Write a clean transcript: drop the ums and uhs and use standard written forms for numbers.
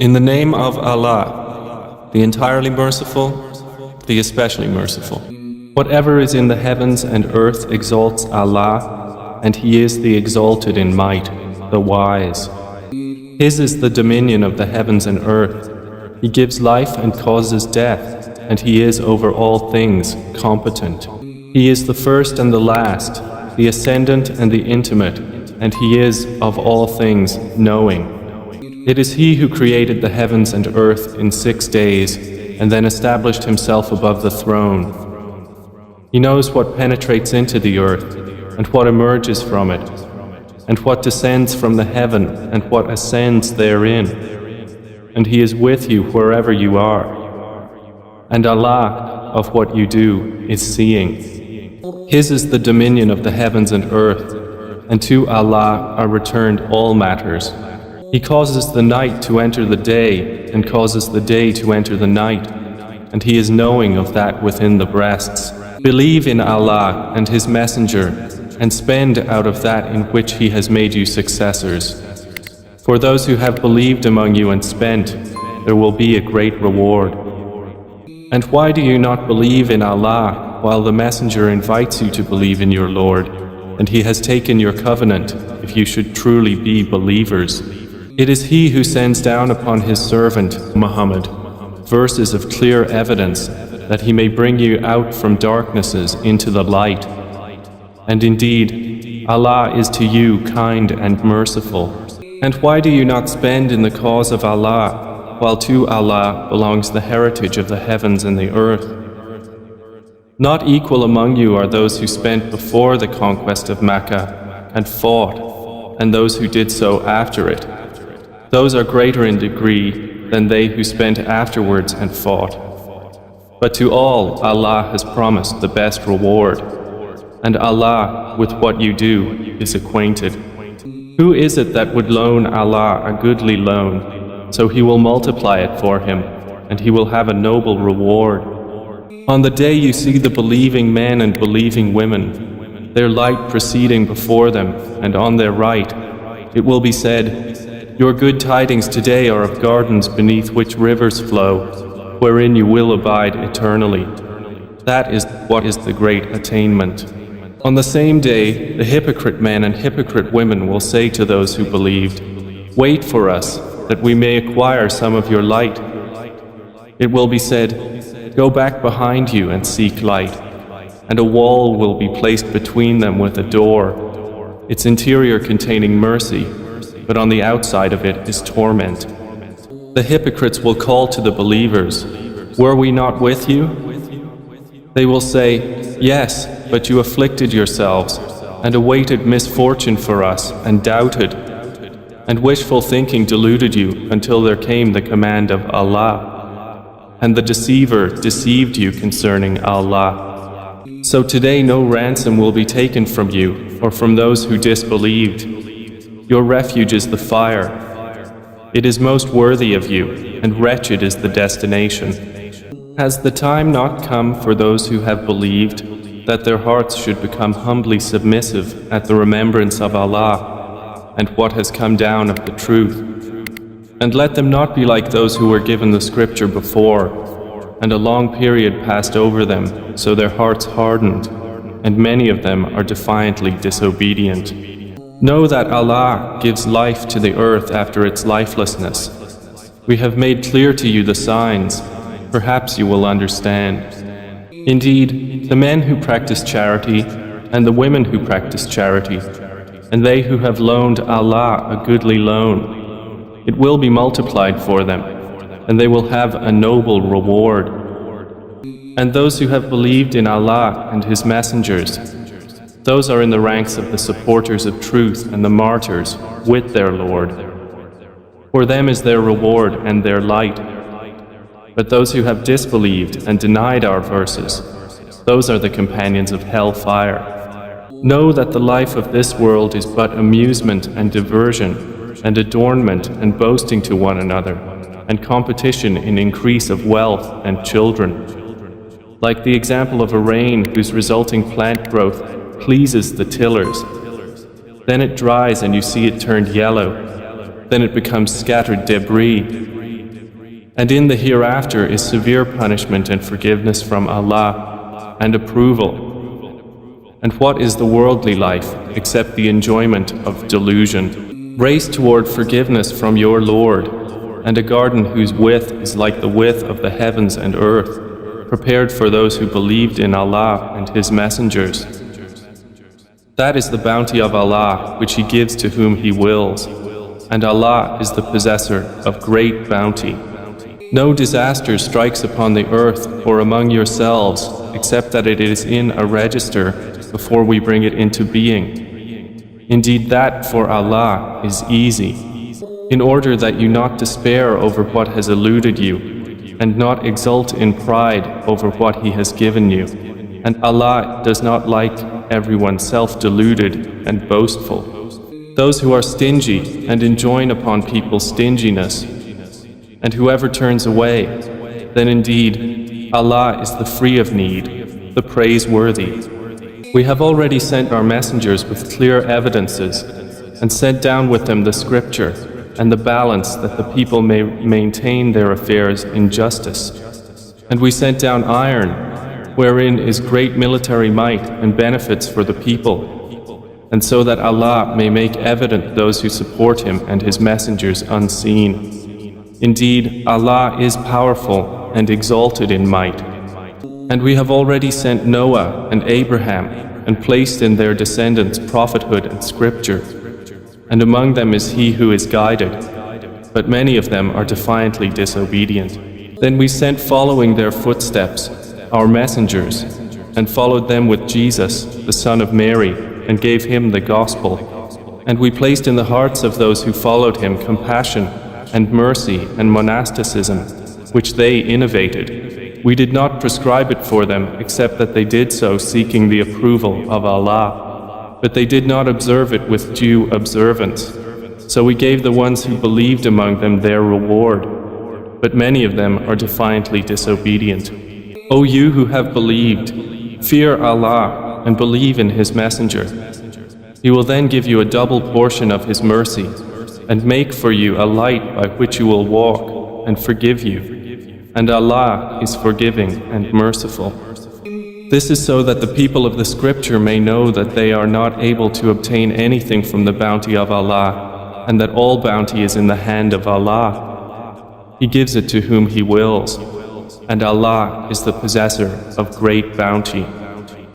In the name of Allah, the entirely merciful, the especially merciful. Whatever is in the heavens and earth exalts Allah, and He is the exalted in might, the wise. His is the dominion of the heavens and earth. He gives life and causes death, and He is over all things competent. He is the first and the last, the ascendant and the intimate, and He is of all things knowing. It is He who created the heavens and earth in 6 days, and then established Himself above the throne. He knows what penetrates into the earth, and what emerges from it, and what descends from the heaven, and what ascends therein. And He is with you wherever you are. And Allah, of what you do, is seeing. His is the dominion of the heavens and earth, and to Allah are returned all matters. He causes the night to enter the day, and causes the day to enter the night, and He is knowing of that within the breasts. Believe in Allah and His Messenger, and spend out of that in which He has made you successors. For those who have believed among you and spent, there will be a great reward. And why do you not believe in Allah while the Messenger invites you to believe in your Lord, and He has taken your covenant if you should truly be believers? It is He who sends down upon His servant, Muhammad, verses of clear evidence that He may bring you out from darknesses into the light. And indeed, Allah is to you kind and merciful. And why do you not spend in the cause of Allah, while to Allah belongs the heritage of the heavens and the earth? Not equal among you are those who spent before the conquest of Mecca and fought, and those who did so after it. Those are greater in degree than they who spent afterwards and fought. But to all Allah has promised the best reward, and Allah with what you do is acquainted. Who is it that would loan Allah a goodly loan, so He will multiply it for him, and he will have a noble reward? On the day you see the believing men and believing women, their light proceeding before them, and on their right, it will be said, "Your good tidings today are of gardens beneath which rivers flow, wherein you will abide eternally." That is what is the great attainment. On the same day, the hypocrite men and hypocrite women will say to those who believed, "Wait for us, that we may acquire some of your light." It will be said, "Go back behind you and seek light," and a wall will be placed between them with a door, its interior containing mercy, but on the outside of it is torment. The hypocrites will call to the believers, "Were we not with you?" They will say, "Yes, but you afflicted yourselves, and awaited misfortune for us, and doubted, and wishful thinking deluded you until there came the command of Allah, and the deceiver deceived you concerning Allah. So today no ransom will be taken from you, or from those who disbelieved. Your refuge is the fire. It is most worthy of you, and wretched is the destination. Has the time not come for those who have believed, that their hearts should become humbly submissive at the remembrance of Allah, and what has come down of the truth? And let them not be like those who were given the scripture before, and a long period passed over them, so their hearts hardened, and many of them are defiantly disobedient. Know that Allah gives life to the earth after its lifelessness. We have made clear to you the signs, perhaps you will understand. Indeed, the men who practice charity, and the women who practice charity, and they who have loaned Allah a goodly loan, it will be multiplied for them, and they will have a noble reward. And those who have believed in Allah and His messengers, those are in the ranks of the supporters of truth and the martyrs with their Lord. For them is their reward and their light. But those who have disbelieved and denied our verses, those are the companions of hellfire. Know that the life of this world is but amusement and diversion, and adornment and boasting to one another, and competition in increase of wealth and children. Like the example of a rain whose resulting plant growth pleases the tillers. Then it dries and you see it turned yellow. Then it becomes scattered debris. And in the hereafter is severe punishment and forgiveness from Allah, and approval. And what is the worldly life except the enjoyment of delusion? Race toward forgiveness from your Lord, and a garden whose width is like the width of the heavens and earth, prepared for those who believed in Allah and His messengers. That is the bounty of Allah which He gives to whom He wills, and Allah is the possessor of great bounty. No disaster strikes upon the earth or among yourselves except that it is in a register before we bring it into being. Indeed, that for Allah is easy, in order that you not despair over what has eluded you, and not exult in pride over what He has given you. And Allah does not like everyone self-deluded and boastful. Those who are stingy and enjoin upon people stinginess, and whoever turns away, then indeed Allah is the free of need, the praiseworthy. We have already sent our messengers with clear evidences, and sent down with them the scripture and the balance that the people may maintain their affairs in justice. And we sent down iron, wherein is great military might and benefits for the people, and so that Allah may make evident those who support Him and His messengers unseen. Indeed, Allah is powerful and exalted in might. And we have already sent Noah and Abraham, and placed in their descendants prophethood and scripture. And among them is he who is guided, but many of them are defiantly disobedient. Then we sent following their footsteps our messengers, and followed them with Jesus, the son of Mary, and gave him the gospel. And we placed in the hearts of those who followed him compassion and mercy and monasticism, which they innovated. We did not prescribe it for them except that they did so seeking the approval of Allah, but they did not observe it with due observance. So we gave the ones who believed among them their reward, but many of them are defiantly disobedient. O you who have believed, fear Allah and believe in His messenger. He will then give you a double portion of His mercy, and make for you a light by which you will walk, and forgive you. And Allah is forgiving and merciful. This is so that the people of the scripture may know that they are not able to obtain anything from the bounty of Allah, and that all bounty is in the hand of Allah. He gives it to whom He wills, and Allah is the possessor of great bounty.